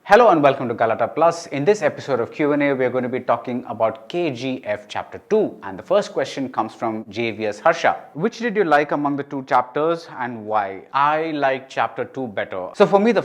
Hello and welcome to Galata Plus. In this episode of Q&A, we are going to be talking about KGF Chapter 2. And the first question comes from JVS Harsha. Which did you like among the two chapters and why? I like Chapter 2 better. So for me, the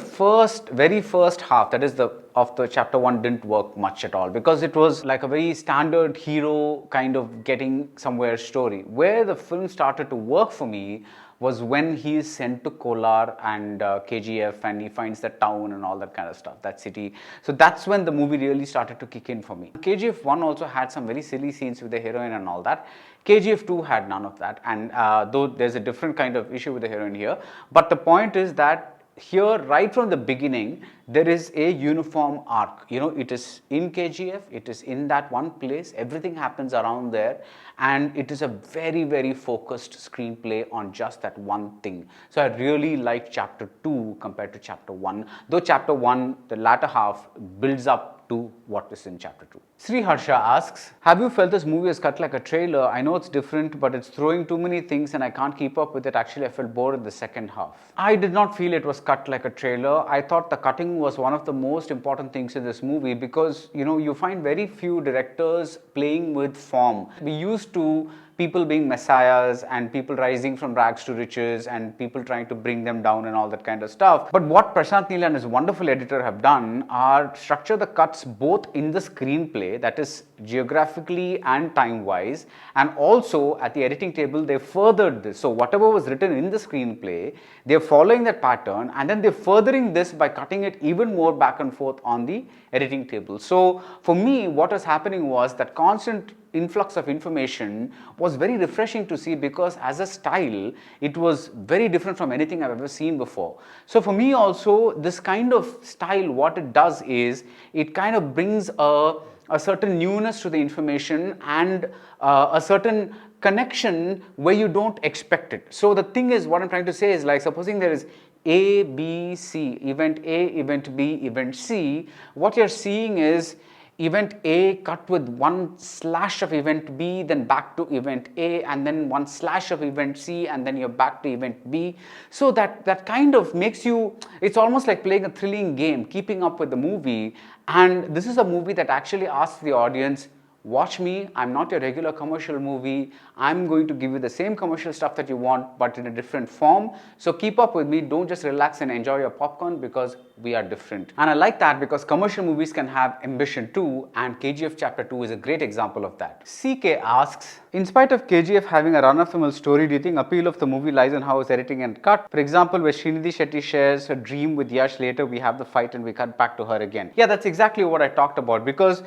very first half, that is of the Chapter 1 didn't work much at all because it was like a very standard hero kind of getting somewhere story. Where the film started to work for me was when he is sent to Kolar and KGF and he finds the town and all that kind of stuff, that city. So that's when the movie really started to kick in for me. KGF 1 also had some very silly scenes with the heroine and all that. KGF 2 had none of that, and though there's a different kind of issue with the heroine here, but the point is that here right from the beginning there is a uniform arc. It is in KGF, it is in that one place, everything happens around there, and it is a very focused screenplay on just that one thing. So I really like Chapter 2 compared to Chapter 1, though Chapter 1, the latter half, builds up to what is in Chapter 2. Sri Harsha asks, have you felt this movie is cut like a trailer? I know it's different, but it's throwing too many things and I can't keep up with it. Actually, I felt bored in the second half. I did not feel it was cut like a trailer. I thought the cutting was one of the most important things in this movie because, you find very few directors playing with form. We used to people being messiahs and people rising from rags to riches and people trying to bring them down and all that kind of stuff. But what Prashanth Neel and his wonderful editor have done are structure the cuts both in the screenplay, that is geographically and time-wise, and also at the editing table they furthered this. So whatever was written in the screenplay, they're following that pattern and then they're furthering this by cutting it even more back and forth on the editing table. So for me, what was happening was that constant influx of information was very refreshing to see because as a style, it was very different from anything I've ever seen before. So for me also, this kind of style, what it does is, it kind of brings a certain newness to the information and a certain connection where you don't expect it. So the thing is, what I'm trying to say is, like, supposing there is A, B, C, event A, event B, event C, what you're seeing is event A cut with one slash of event B, then back to event A, and then one slash of event C, and then you're back to event B. So that kind of makes you, it's almost like playing a thrilling game, keeping up with the movie. And this is a movie that actually asks the audience, watch me, I'm not your regular commercial movie. I'm going to give you the same commercial stuff that you want, but in a different form. So keep up with me. Don't just relax and enjoy your popcorn because we are different. And I like that because commercial movies can have ambition too, and KGF Chapter 2 is a great example of that. CK asks, in spite of KGF having a run-of-the-mill story, do you think appeal of the movie lies in how it's editing and cut? For example, where Srinidhi Shetty shares her dream with Yash, later we have the fight and we cut back to her again. Yeah, that's exactly what I talked about because,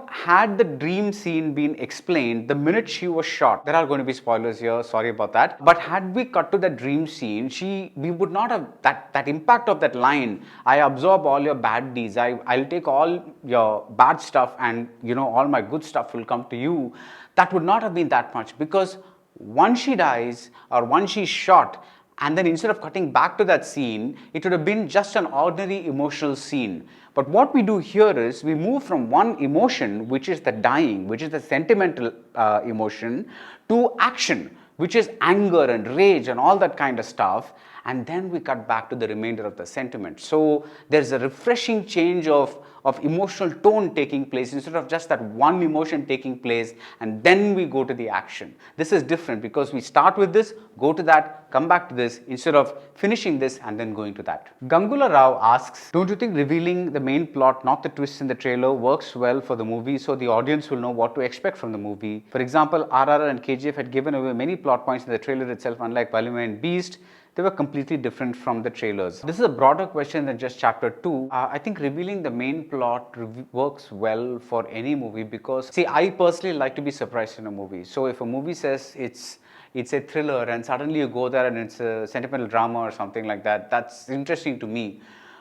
had the dream scene been explained the minute she was shot, there are going to be spoilers here, sorry about that, but had we cut to that dream scene, we would not have that impact of that line, I absorb all your bad deeds, I'll take all your bad stuff and all my good stuff will come to you. That would not have been that much because once she dies or once she's shot, and then instead of cutting back to that scene, it would have been just an ordinary emotional scene. But what we do here is we move from one emotion, which is the dying, which is the sentimental emotion, to action, which is anger and rage and all that kind of stuff. And then we cut back to the remainder of the sentiment. So there's a refreshing change of emotional tone taking place instead of just that one emotion taking place and then we go to the action. This is different because we start with this, go to that, come back to this instead of finishing this and then going to that. Gangula Rao asks, don't you think revealing the main plot, not the twists in the trailer, works well for the movie so the audience will know what to expect from the movie? For example, RRR and KGF had given away many plot points in the trailer itself, unlike Balmain and Beast. They were completely different from the trailers. This is a broader question than just Chapter 2. I think revealing the main plot works well for any movie because, see, I personally like to be surprised in a movie. So if a movie says it's a thriller and suddenly you go there and it's a sentimental drama or something like that, that's interesting to me.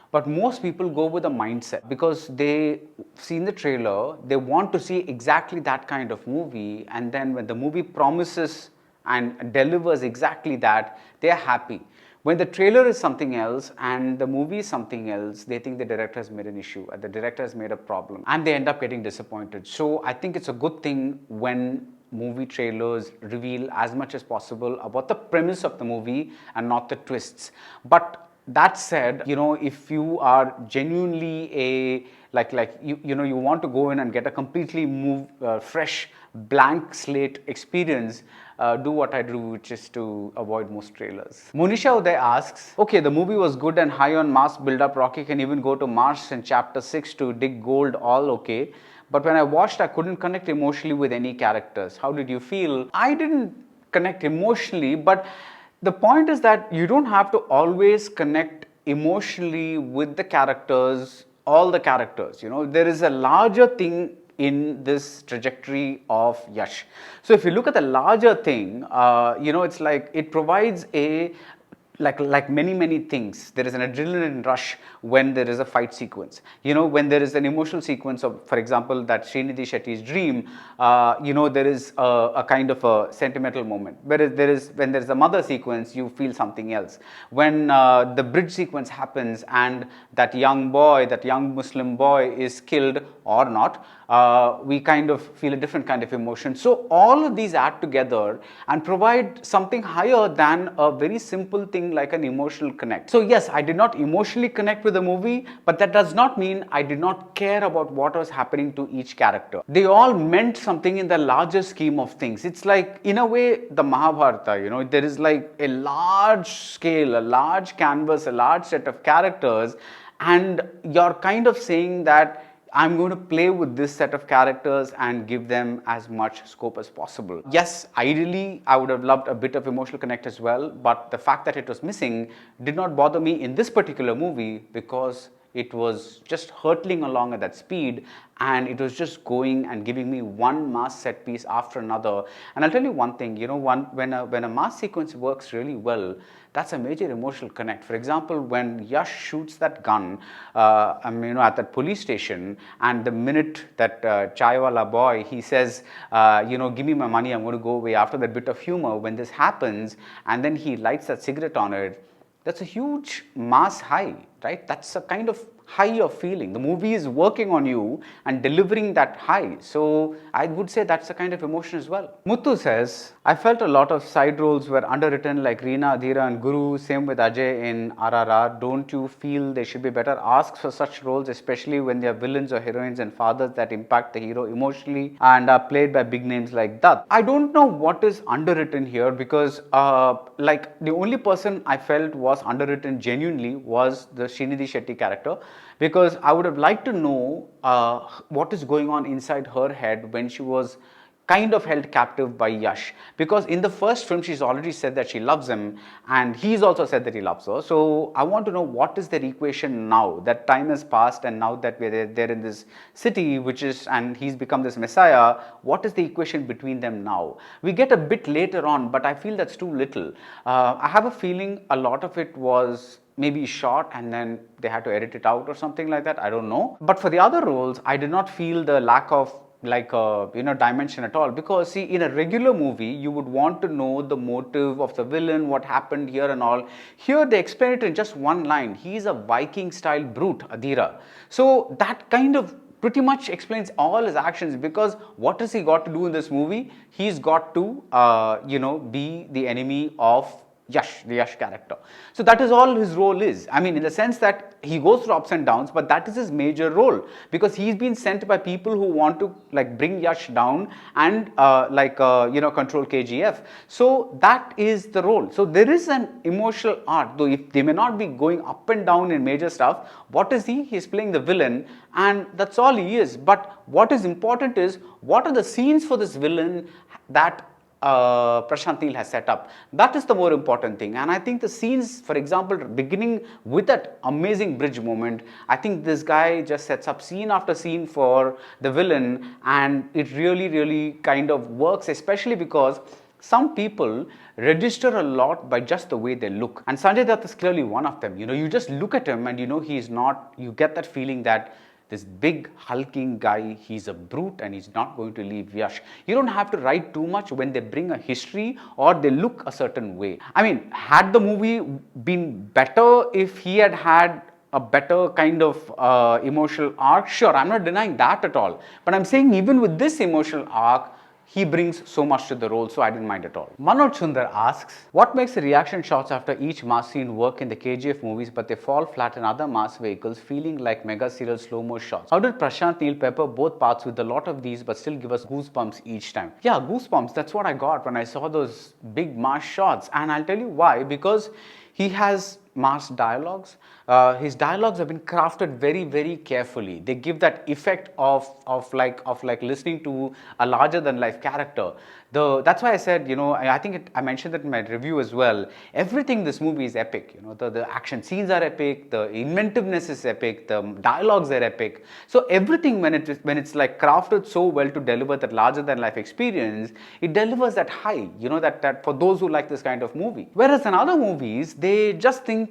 But most people go with a mindset because they seen the trailer, they want to see exactly that kind of movie, and then when the movie promises and delivers exactly that, they are happy. When the trailer is something else and the movie is something else, they think the director has made an issue, the director has made a problem, and they end up getting disappointed. So I think it's a good thing when movie trailers reveal as much as possible about the premise of the movie and not the twists. But that said, if you are genuinely a you want to go in and get a completely fresh blank slate experience, do what I do, which is to avoid most trailers. Monisha Uday asks, okay, the movie was good and high on mass build-up. Rocky can even go to Mars in chapter 6 to dig gold, all okay. But when I watched, I couldn't connect emotionally with any characters. How did you feel? I didn't connect emotionally, but the point is that you don't have to always connect emotionally with the characters, all the characters. There is a larger thing in this trajectory of Yash. So if you look at the larger thing, it's like it provides a like many things. There is an adrenaline rush when there is a fight sequence. When there is an emotional sequence of, for example, that Srinidhi Shetty's dream, there is a kind of a sentimental moment. Whereas when there is a mother sequence, you feel something else. When the bridge sequence happens and that young Muslim boy is killed or not, we kind of feel a different kind of emotion. So all of these add together and provide something higher than a very simple thing like an emotional connect. So yes, I did not emotionally connect with the movie, but that does not mean I did not care about what was happening to each character. They all meant something in the larger scheme of things. It's like, in a way, the Mahabharata, there is like a large scale, a large canvas, a large set of characters, and you're kind of saying that I'm going to play with this set of characters and give them as much scope as possible. Yes, ideally, I would have loved a bit of emotional connect as well, but the fact that it was missing did not bother me in this particular movie because it was just hurtling along at that speed and it was just going and giving me one mass set piece after another. And I'll tell you one thing, when a mass sequence works really well, that's a major emotional connect. For example, when Yash shoots that gun, at that police station, and the minute that chaiwala boy, he says, give me my money, I'm going to go away. After that bit of humor, when this happens, and then he lights that cigarette on it, that's a huge mass high, right? That's a kind of high of feeling. The movie is working on you and delivering that high. So I would say that's a kind of emotion as well. Muthu says, I felt a lot of side roles were underwritten like Reena, Adhira and Guru. Same with Ajay in RRR. Don't you feel they should be better asked for such roles, especially when they are villains or heroines and fathers that impact the hero emotionally and are played by big names like Dutt? I don't know what is underwritten here because the only person I felt was underwritten genuinely was the Srinidhi Shetty character, because I would have liked to know what is going on inside her head when she was kind of held captive by Yash. Because in the first film, she's already said that she loves him and he's also said that he loves her. So I want to know what is their equation now that time has passed and now that they're in this city, and he's become this messiah, what is the equation between them now? We get a bit later on, but I feel that's too little. I have a feeling a lot of it was maybe shot and then they had to edit it out or something like that. I don't know. But for the other roles, I did not feel the lack of dimension at all, because see, in a regular movie you would want to know the motive of the villain, what happened here and all. Here they explain it in just one line. He's a Viking style brute, Adhira. So that kind of pretty much explains all his actions, because what has he got to do in this movie? He's got to be the enemy of Yash, the Yash character. So that is all his role is. I mean, in the sense that he goes through ups and downs, but that is his major role, because he's been sent by people who want to bring Yash down and control KGF. So that is the role. So there is an emotional arc, though if they may not be going up and down in major stuff. What is he? He's playing the villain, and that's all he is. But what is important is, what are the scenes for this villain that Prashanth Neel has set up? That is the more important thing. And I think the scenes, for example, beginning with that amazing bridge moment, I think this guy just sets up scene after scene for the villain, and it really kind of works, especially because some people register a lot by just the way they look. And Sanjay Dutt is clearly one of them. You just look at him and he's not, you get that feeling that this big hulking guy, he's a brute and he's not going to leave Yash. You don't have to write too much when they bring a history or they look a certain way. I mean, had the movie been better if he had had a better kind of emotional arc? Sure, I'm not denying that at all. But I'm saying even with this emotional arc, he brings so much to the role, so I didn't mind at all. Manoj Sundar asks, what makes the reaction shots after each mass scene work in the KGF movies but they fall flat in other mass vehicles, feeling like mega serial slow-mo shots? How did Prashant Neel pepper both parts with a lot of these but still give us goosebumps each time? Yeah, goosebumps, that's what I got when I saw those big mass shots, and I'll tell you why. Because he has mass dialogues. His dialogues have been crafted very, very carefully. They give that effect of like listening to a larger than life character. That's why I said, I think I mentioned that in my review as well. Everything in this movie is epic. The action scenes are epic, the inventiveness is epic, the dialogues are epic. So everything when it's like crafted so well to deliver that larger than life experience, it delivers that high. That for those who like this kind of movie. Whereas in other movies, they just think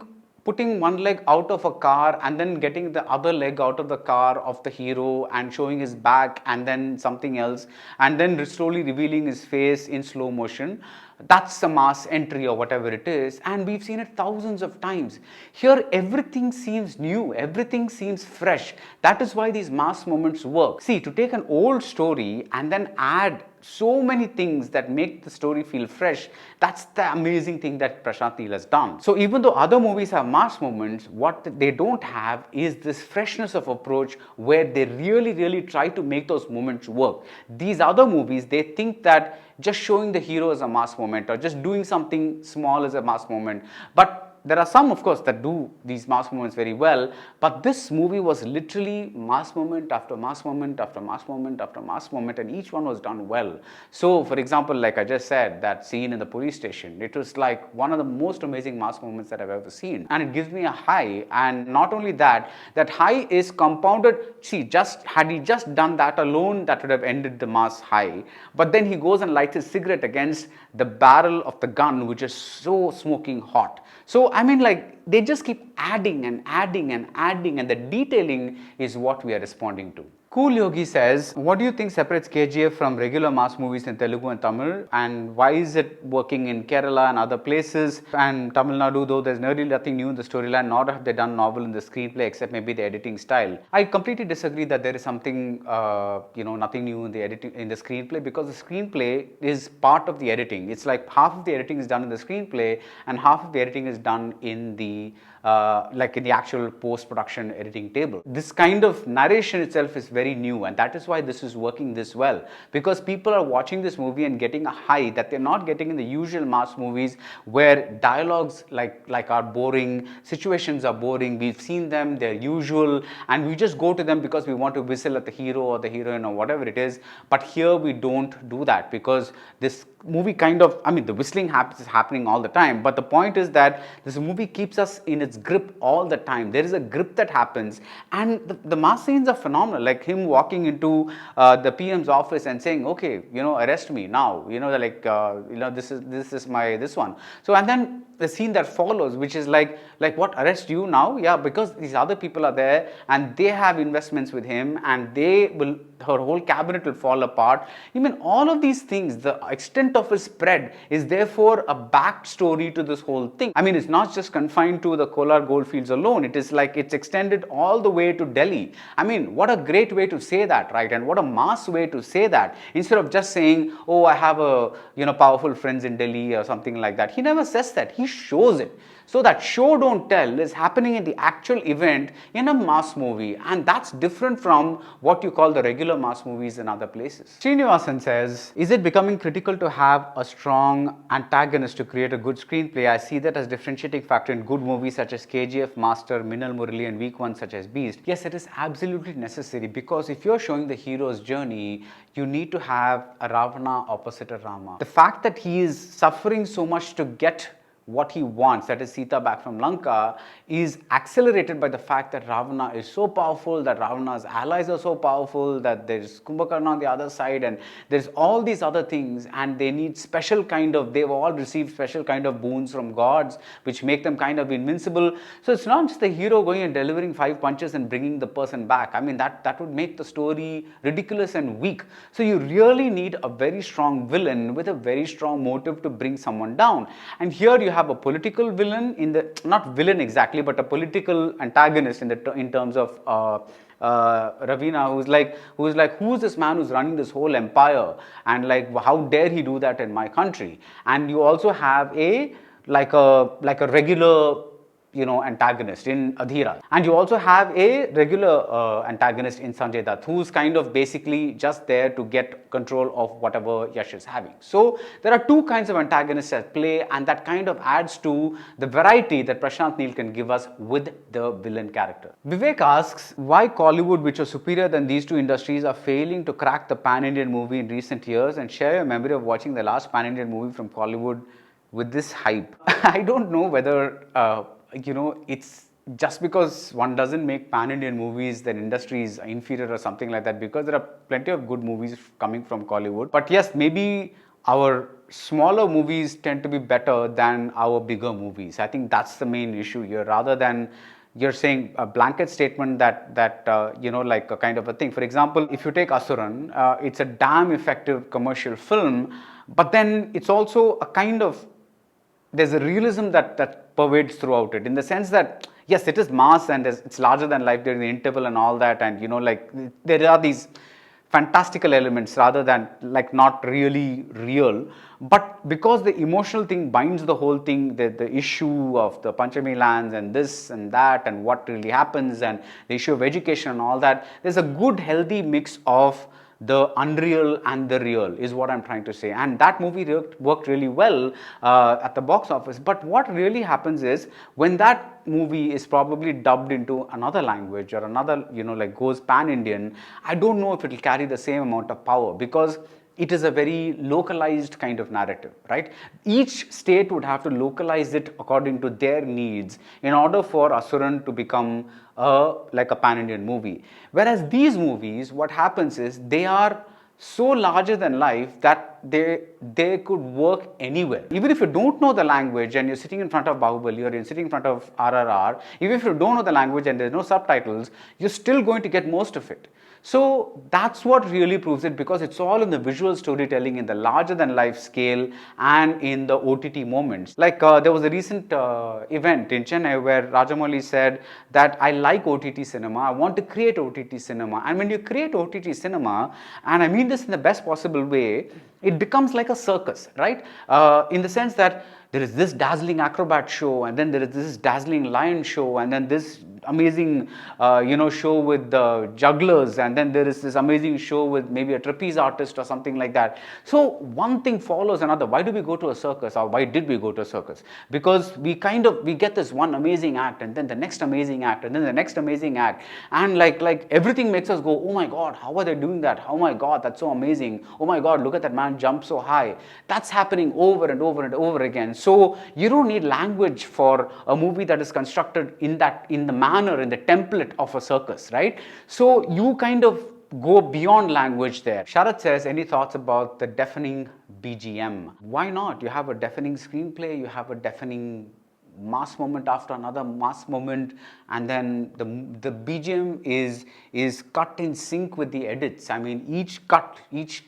putting one leg out of a car and then getting the other leg out of the car of the hero and showing his back and then something else and then slowly revealing his face in slow motion. That's a mass entry or whatever it is, and we've seen it thousands of times. Here everything seems new, everything seems fresh. That is why these mass moments work. See, to take an old story and then add so many things that make the story feel fresh, that's the amazing thing that Prashanth Neel has done. So even though other movies have mass moments, what they don't have is this freshness of approach where they really try to make those moments work. These other movies, they think that just showing the hero as a mass moment or just doing something small as a mass moment. But there are some, of course, that do these mass moments very well, but this movie was literally mass moment after mass moment after mass moment after mass moment, and each one was done well. So, for example, like I just said, that scene in the police station, it was like one of the most amazing mass moments that I've ever seen, and it gives me a high. And not only that, that high is compounded. See, had he just done that alone, that would have ended the mass high. But then he goes and lights his cigarette against the barrel of the gun, which is so smoking hot. So, I mean, like, they just keep adding and adding and adding, and the detailing is what we are responding to. Cool Yogi says, what do you think separates KGF from regular mass movies in Telugu and Tamil, and why is it working in Kerala and other places? And Tamil Nadu, though there's nearly nothing new in the storyline, nor have they done novel in the screenplay except maybe the editing style. I completely disagree that there is something, nothing new in the editing, in the screenplay, because the screenplay is part of the editing. It's like half of the editing is done in the screenplay and half of the editing is done in the like in the actual post-production editing table. This kind of narration itself is very new, and that is why this is working this well, because people are watching this movie and getting a high that they're not getting in the usual mass movies where dialogues like are boring, situations are boring, we've seen them, they're usual, and we just go to them because we want to whistle at the hero or the heroine or whatever it is. But here we don't do that, because this movie kind of, the whistling is happening all the time, but the point is that this movie keeps us in its grip all the time. There is a grip that happens, and the mass scenes are phenomenal, like him walking into the PM's office and saying, okay, arrest me now, this is this one. So, and then the scene that follows, which is like what, arrest you now? Yeah, because these other people are there and they have investments with him, and her whole cabinet will fall apart. All of these things, the extent of his spread is therefore a backstory to this whole thing. It's not just confined to the Kolar goldfields alone. It is like it's extended all the way to Delhi. What a great way to say that, right? And what a mass way to say that, instead of just saying, oh, I have powerful friends in Delhi or something like that. He never says that. He shows it. So that show don't tell is happening in the actual event in a mass movie, and that's different from what you call the regular mass movies in other places. Srinivasan says, is it becoming critical to have a strong antagonist to create a good screenplay? I see that as differentiating factor in good movies such as KGF, Master, Minal Murali, and weak ones such as Beast. Yes, it is absolutely necessary, because if you're showing the hero's journey, you need to have a Ravana opposite a Rama. The fact that he is suffering so much to get what he wants, that is Sita back from Lanka, is accelerated by the fact that Ravana is so powerful, that Ravana's allies are so powerful, that there's Kumbhakarna on the other side, and there's all these other things, and they need they've all received special kind of boons from gods which make them kind of invincible. So it's not just the hero going and delivering 5 punches and bringing the person back. That would make the story ridiculous and weak. So you really need a very strong villain with a very strong motive to bring someone down. And here you have a political villain, not villain exactly, but a political antagonist in terms of Ravina, who's this man who's running this whole empire, and like how dare he do that in my country? And you also have a regular antagonist in Adhira. And you also have a regular antagonist in Sanjay Dutt, who's kind of basically just there to get control of whatever Yash is having. So there are two kinds of antagonists at play, and that kind of adds to the variety that Prashanth Neel can give us with the villain character. Vivek asks why Kollywood, which was superior than these two industries, are failing to crack the pan-Indian movie in recent years, and share your memory of watching the last pan-Indian movie from Kollywood with this hype. I don't know whether it's just because one doesn't make pan-Indian movies, then industry is inferior or something like that, because there are plenty of good movies coming from Kollywood. But yes, maybe our smaller movies tend to be better than our bigger movies. I think that's the main issue here, rather than you're saying a blanket statement that like a kind of a thing. For example, if you take Asuran, it's a damn effective commercial film, but then it's also a kind of, there's a realism that pervades throughout it, in the sense that yes, it is mass and it's larger than life during the interval and all that, and like there are these fantastical elements rather than like not really real. But because the emotional thing binds the whole thing, the issue of the Panchami lands and this and that and what really happens, and the issue of education and all that, there's a good healthy mix of the unreal and the real, is what I'm trying to say. And that movie worked really well at the box office. But what really happens is, when that movie is probably dubbed into another language or another, like goes pan-Indian, I don't know if it will carry the same amount of power, because it is a very localized kind of narrative, right? Each state would have to localize it according to their needs in order for Asuran to become like a pan-Indian movie. Whereas these movies, what happens is, they are so larger than life that they could work anywhere. Even if you don't know the language and you're sitting in front of Bahubali or you're sitting in front of RRR, even if you don't know the language and there's no subtitles, you're still going to get most of it. So that's what really proves it, because it's all in the visual storytelling, in the larger than life scale, and in the OTT moments. Like there was a recent event in Chennai where Rajamouli said that I like OTT cinema, I want to create OTT cinema. And when you create OTT cinema, and I mean this in the best possible way, it becomes like a circus, right? In the sense that there is this dazzling acrobat show, and then there is this dazzling lion show, and then this amazing show with the jugglers, and then there is this amazing show with maybe a trapeze artist or something like that. So one thing follows another. Why do we go to a circus, or why did we go to a circus? Because we get this one amazing act, and then the next amazing act, and then the next amazing act, and like everything makes us go, oh my god, how are they doing that? Oh my god, that's so amazing. Oh my god, look at that man jump so high. That's happening over and over and over again. So you don't need language for a movie that is constructed in the manner, in the template of a circus, right? So you kind of go beyond language there. Sharat says, any thoughts about the deafening BGM? Why not? You have a deafening screenplay, you have a deafening mass moment after another mass moment, and then the BGM is cut in sync with the edits. I mean, each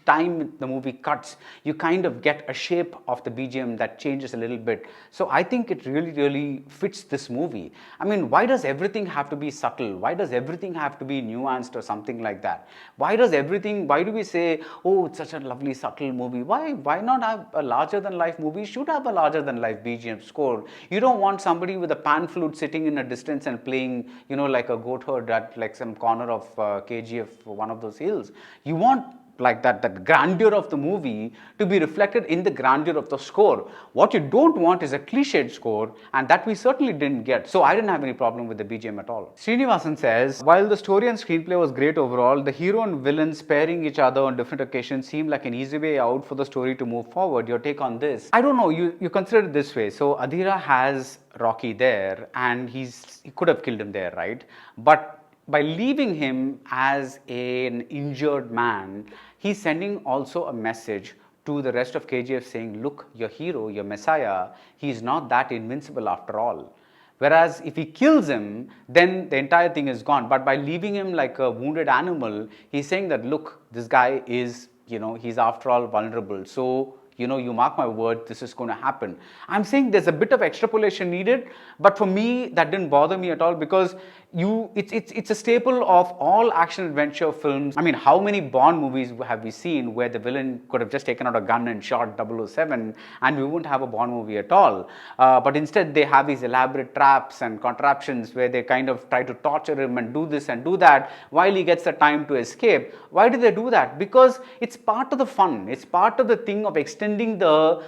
time the movie cuts, you kind of get a shape of the BGM that changes a little bit. So I think it really fits this movie. I mean, why does everything have to be subtle? Why does everything have to be nuanced or something like that? Why do we say, oh, it's such a lovely subtle movie? Why not have a larger than life movie? Should have a larger than life BGM score. You don't want somebody with a pan flute sitting in a distance and playing, like a goat herd at like some corner of KGF, one of those hills. You want like that grandeur of the movie to be reflected in the grandeur of the score. What you don't want is a cliched score, and that we certainly didn't get. So I didn't have any problem with the BGM at all. Srinivasan says, while the story and screenplay was great overall, the hero and villains pairing each other on different occasions seemed like an easy way out for the story to move forward. Your take on this? I don't know, you consider it this way. So Adhira has Rocky there, and he could have killed him there, right? But by leaving him as an injured man, he's sending also a message to the rest of KGF saying, look, your hero, your messiah, he's not that invincible after all. Whereas if he kills him, then the entire thing is gone. But by leaving him like a wounded animal, he's saying that, look, this guy is, he's after all vulnerable. So, you mark my word, this is going to happen. I'm saying there's a bit of extrapolation needed, but for me, that didn't bother me at all because it's a staple of all action adventure films. I mean, how many Bond movies have we seen where the villain could have just taken out a gun and shot 007 and we wouldn't have a Bond movie at all? But instead, they have these elaborate traps and contraptions where they kind of try to torture him and do this and do that while he gets the time to escape. Why do they do that? Because it's part of the fun. It's part of the thing of extending the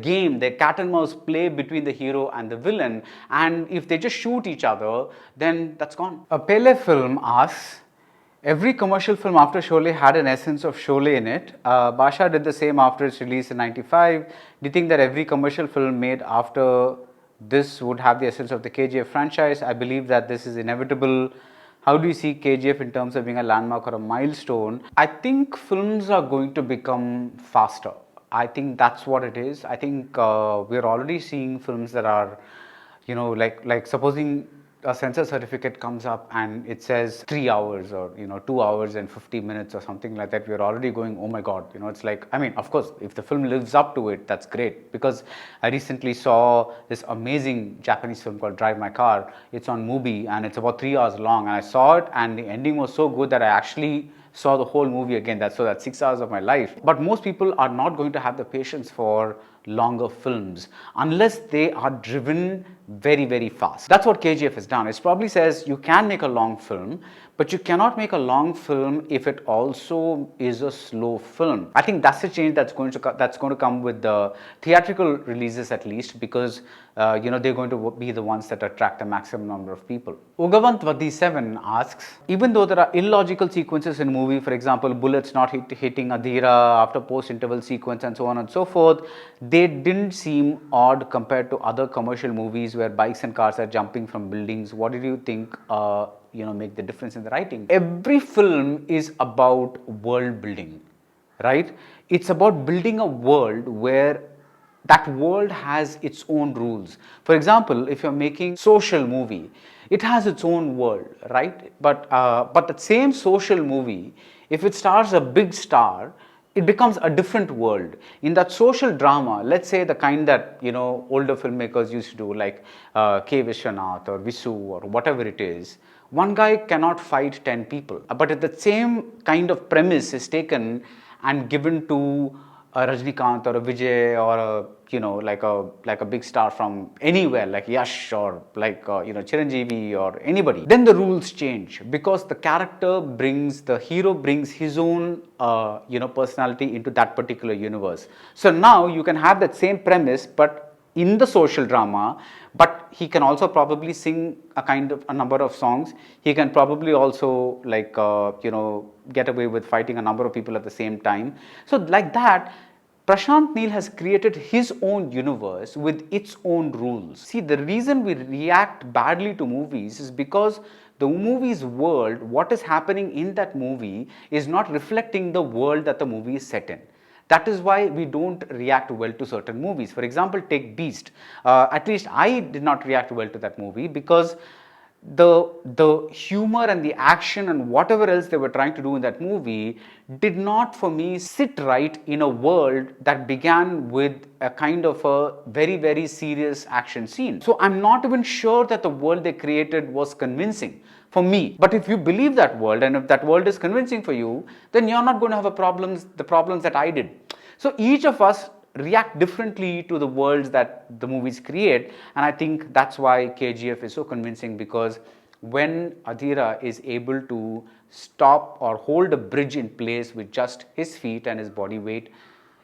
game, the cat and mouse play between the hero and the villain. And if they just shoot each other, then that's gone. A Pele film asks, every commercial film after Sholay had an essence of Sholay in it. Basha did the same after its release in 95. Do you think that every commercial film made after this would have the essence of the KGF franchise? I believe that this is inevitable. How do you see KGF in terms of being a landmark or a milestone? I think films are going to become faster. I think that's what it is. I think we're already seeing films that are, like supposing a censor certificate comes up and it says 3 hours or 2 hours and 50 minutes or something like that, we're already going, oh my god, it's like, I mean, of course, if the film lives up to it, that's great. Because I recently saw this amazing Japanese film called Drive My Car. It's on Mubi and it's about 3 hours long, and I saw it and the ending was so good that I actually saw the whole movie again. That's 6 hours of my life. But most people are not going to have the patience for longer films unless they are driven very, very fast. That's what KGF has done. It probably says you can make a long film, but you cannot make a long film if it also is a slow film. I think that's a change that's going to come with the theatrical releases, at least, because they're going to be the ones that attract the maximum number of people. Ugavant Vadi 7 asks, even though there are illogical sequences in movie, for example, bullets not hitting Adhira after post-interval sequence and so on and so forth, they didn't seem odd compared to other commercial movies where bikes and cars are jumping from buildings. What did you think make the difference in the writing? Every film is about world building, right? It's about building a world where that world has its own rules. For example, if you're making social movie, it has its own world, right? But the same social movie, if it stars a big star, it becomes a different world. In that social drama, let's say the kind that older filmmakers used to do, like K. Vishwanath or Visu or whatever it is, one guy cannot fight 10 people. But if the same kind of premise is taken and given to a Rajnikant or a Vijay or like a big star from anywhere, like Yash or like Chiranjeevi or anybody, then the rules change because the hero brings his own personality into that particular universe. So now you can have that same premise, but in the social drama, but he can also probably sing a number of songs. He can probably also get away with fighting a number of people at the same time. So like that, Prashanth Neel has created his own universe with its own rules. See, the reason we react badly to movies is because the movie's world, what is happening in that movie, is not reflecting the world that the movie is set in. That is why we don't react well to certain movies. For example, take Beast. At least I did not react well to that movie because the humor and the action and whatever else they were trying to do in that movie did not, for me, sit right in a world that began with a kind of a very, very serious action scene. So I'm not even sure that the world they created was convincing for me. But if you believe that world, and if that world is convincing for you, then you're not going to have the problems that I did. So each of us react differently to the worlds that the movies create, and I think that's why KGF is so convincing, because when Adhira is able to stop or hold a bridge in place with just his feet and his body weight,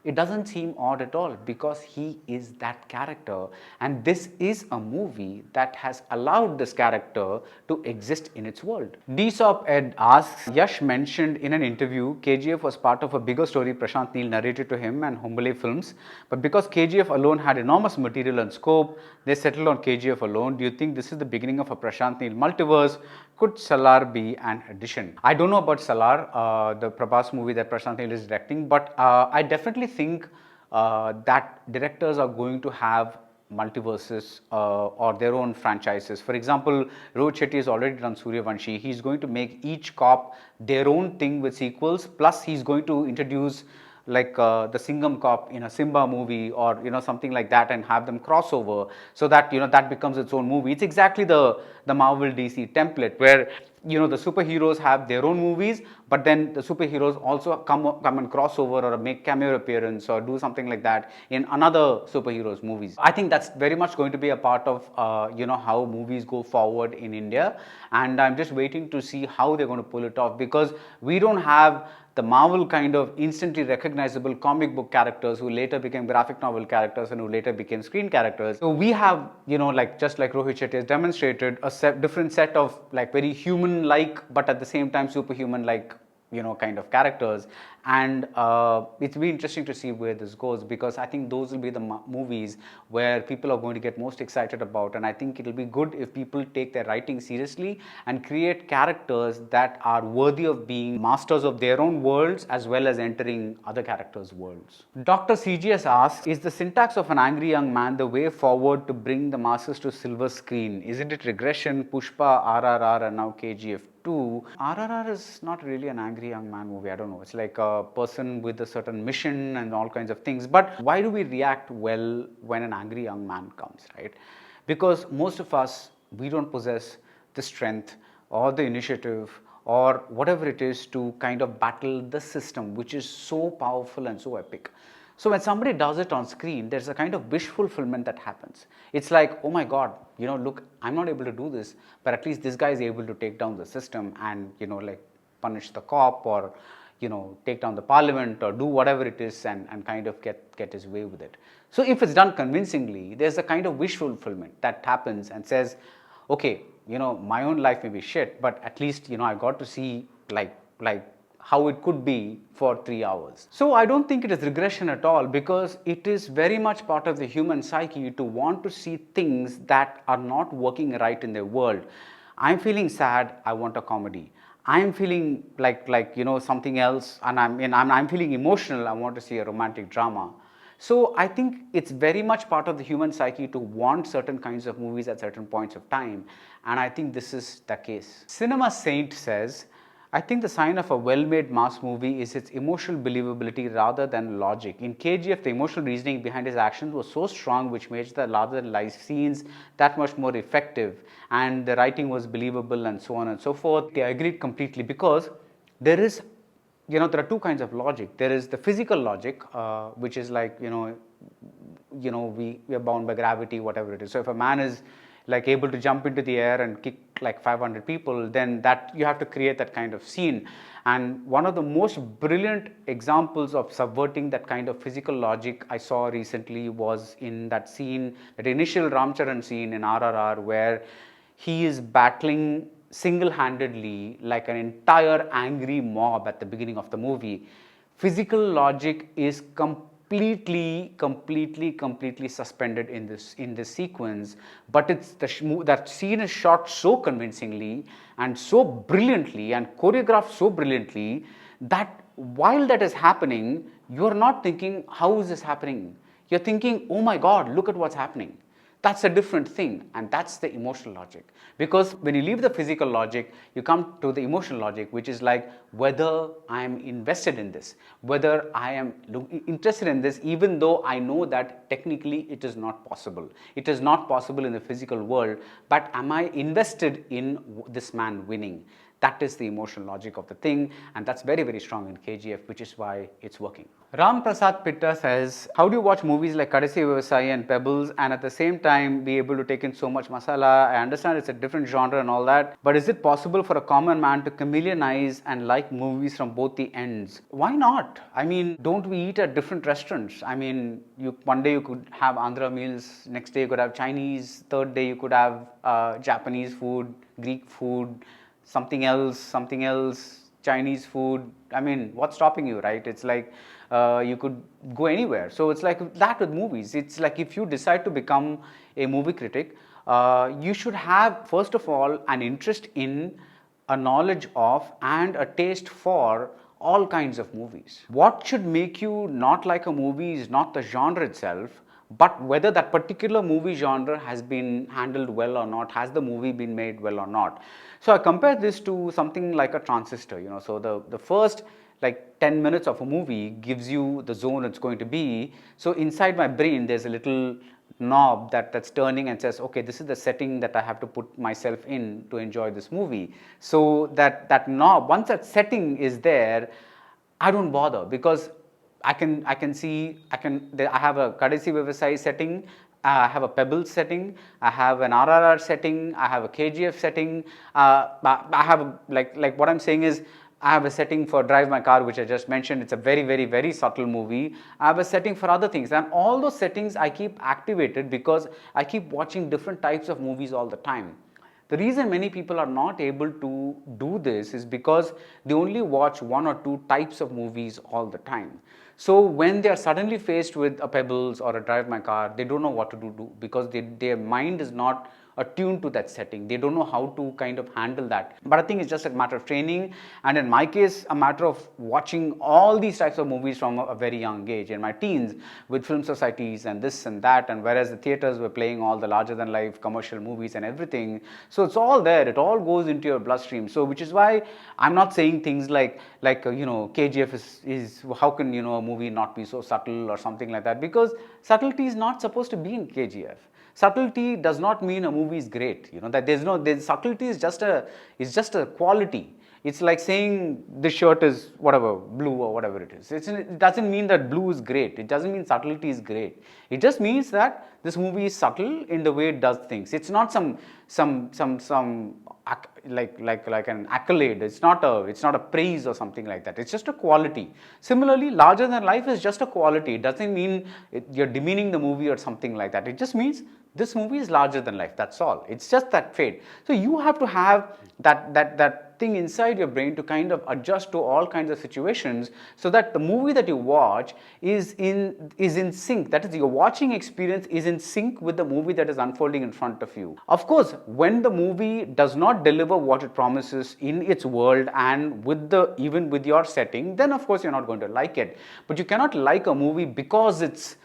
it doesn't seem odd at all because he is that character, and this is a movie that has allowed this character to exist in its world. DSOP Ed asks, Yash mentioned in an interview KGF was part of a bigger story Prashanth Neel narrated to him and Hombole Films, but because KGF alone had enormous material and scope, they settled on KGF alone. Do you think this is the beginning of a Prashanth Neel multiverse? Could Salar be an addition? I don't know about Salar, the Prabhas movie that Prashanth Neel is directing, but I definitely think that directors are going to have multiverses or their own franchises. For example, Rohit Shetty has already done Suryavanshi. He's going to make each cop their own thing with sequels, plus he's going to introduce like the Singham cop in a Simba movie, or something like that, and have them crossover, so that that becomes its own movie. It's exactly the Marvel DC template, where the superheroes have their own movies, but then the superheroes also come and cross over, or make cameo appearance, or do something like that in another superheroes movies. I think that's very much going to be a part of how movies go forward in India, and I'm just waiting to see how they're going to pull it off, because we don't have the Marvel kind of instantly recognizable comic book characters who later became graphic novel characters and who later became screen characters. So we have, just like Rohit Shetty has demonstrated, a different set of like very human-like, but at the same time superhuman-like kind of characters. And it'll be interesting to see where this goes, because I think those will be the movies where people are going to get most excited about. And I think it'll be good if people take their writing seriously and create characters that are worthy of being masters of their own worlds, as well as entering other characters' worlds. Dr. CGS asks, is the syntax of an angry young man the way forward to bring the masses to silver screen? Isn't it regression, Pushpa, RRR, and now KGF 2? RRR is not really an angry young man movie. I don't know. It's like a person with a certain mission and all kinds of things. But why do we react well when an angry young man comes, right? Because most of us, we don't possess the strength or the initiative or whatever it is to kind of battle the system, which is so powerful and so epic. So when somebody does it on screen, there's a kind of wish fulfillment that happens. It's like, oh my God, look, I'm not able to do this, but at least this guy is able to take down the system and, like punish the cop, or, take down the parliament, or do whatever it is, and kind of get his way with it. So if it's done convincingly, there's a kind of wish fulfillment that happens and says, okay, my own life may be shit, but at least, I got to see like how it could be for 3 hours. So I don't think it is regression at all, because it is very much part of the human psyche to want to see things that are not working right in their world. I'm feeling sad, I want a comedy. I'm feeling like something else, and I'm feeling emotional, I want to see a romantic drama. So I think it's very much part of the human psyche to want certain kinds of movies at certain points of time, and I think this is the case. Cinema Saint says, I think the sign of a well-made mass movie is its emotional believability rather than logic. In KGF, the emotional reasoning behind his actions was so strong, which made the larger-than-life scenes that much more effective, and the writing was believable, and so on and so forth. I agreed completely, because there is, there are two kinds of logic. There is the physical logic, which is like, we are bound by gravity, whatever it is. So if a man is like able to jump into the air and kick like 500 people, then that you have to create that kind of scene. And one of the most brilliant examples of subverting that kind of physical logic I saw recently was in that scene, that initial Ramcharan scene in RRR, where he is battling single-handedly like an entire angry mob at the beginning of the movie. Physical logic is completely suspended in this sequence, but it's that scene is shot so convincingly and so brilliantly and choreographed so brilliantly that while that is happening, you're not thinking, how is this happening? You're thinking, oh my God, look at what's happening. That's a different thing, and that's the emotional logic. Because when you leave the physical logic, you come to the emotional logic, which is like whether I am invested in this, whether I am interested in this, even though I know that technically it is not possible. It is not possible in the physical world, but am I invested in this man winning? That is the emotional logic of the thing, and that's very strong in KGF, which is why it's working. Ram Prasad Pitta says, how do you watch movies like Kadasi Vyavasai and Pebbles and at the same time be able to take in so much masala? I understand it's a different genre and all that, but is it possible for a common man to chameleonize and like movies from both the ends? Why not? I mean, don't we eat at different restaurants? I mean, one day you could have Andhra meals, next day you could have Chinese, third day you could have Japanese food, Greek food, something else, Chinese food. I mean, what's stopping you, right? It's like you could go anywhere. So it's like that with movies. It's like if you decide to become a movie critic, you should have, first of all, an interest in, a knowledge of, and a taste for all kinds of movies. What should make you not like a movie is not the genre itself, but whether that particular movie genre has been handled well or not, has the movie been made well or not. So I compare this to something like a transistor, so the first like 10 minutes of a movie gives you the zone it's going to be. So inside my brain, there's a little knob that's turning and says, okay, this is the setting that I have to put myself in to enjoy this movie. So that knob, once that setting is there, I don't bother, because I have a Kadesi Vyavasai setting, I have a Pebbles setting, I have an RRR setting, I have a KGF setting, I have like what I'm saying is, I have a setting for Drive My Car, which I just mentioned. It's a very, very, very subtle movie. I have a setting for other things, and all those settings I keep activated because I keep watching different types of movies all the time. The reason many people are not able to do this is because they only watch one or two types of movies all the time. So when they are suddenly faced with a Pebbles or a Drive My Car, they don't know what to do because their mind is not attuned to that setting. They don't know how to kind of handle that. But I think it's just a matter of training, and in my case, a matter of watching all these types of movies from a very young age. In my teens, with film societies and this and that, and whereas the theaters were playing all the larger than life commercial movies and everything, so it's all there. It all goes into your bloodstream. So which is why I'm not saying things like KGF is how can a movie not be so subtle or something like that, because subtlety is not supposed to be in KGF. Subtlety does not mean a movie is great. That there's subtlety is just a quality. It's like saying this shirt is whatever, blue or whatever it is. It doesn't mean that blue is great. It doesn't mean subtlety is great. It just means that this movie is subtle in the way it does things. It's not some like an accolade. It's not a praise or something like that. It's just a quality. Similarly, larger than life is just a quality. It doesn't mean you're demeaning the movie or something like that. It just means this movie is larger than life. That's all. It's just that fate. So you have to have that thing inside your brain to kind of adjust to all kinds of situations, so that the movie that you watch is in sync. That is, your watching experience is in sync with the movie that is unfolding in front of you. Of course, when the movie does not deliver what it promises in its world and even with your setting, then of course you're not going to like it. But you cannot like a movie because it's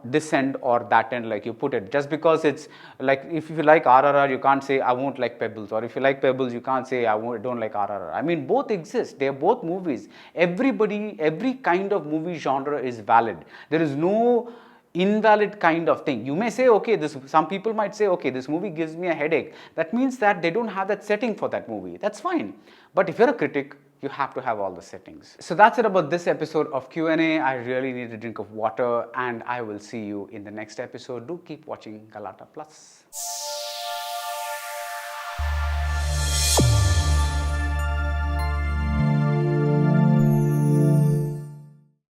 this end or that end, like you put it. Just because it's like, if you like RRR, you can't say I won't like Pebbles, or if you like Pebbles, you can't say don't like RRR. I mean, both exist. They are both movies. Every kind of movie genre is valid. There is no invalid kind of thing. You may say, okay, some people might say, okay, this movie gives me a headache. That means that they don't have that setting for that movie. That's fine. But if you're a critic, you have to have all the settings. So that's it about this episode of Q&A. I really need a drink of water, and I will see you in the next episode. Do keep watching Galata Plus.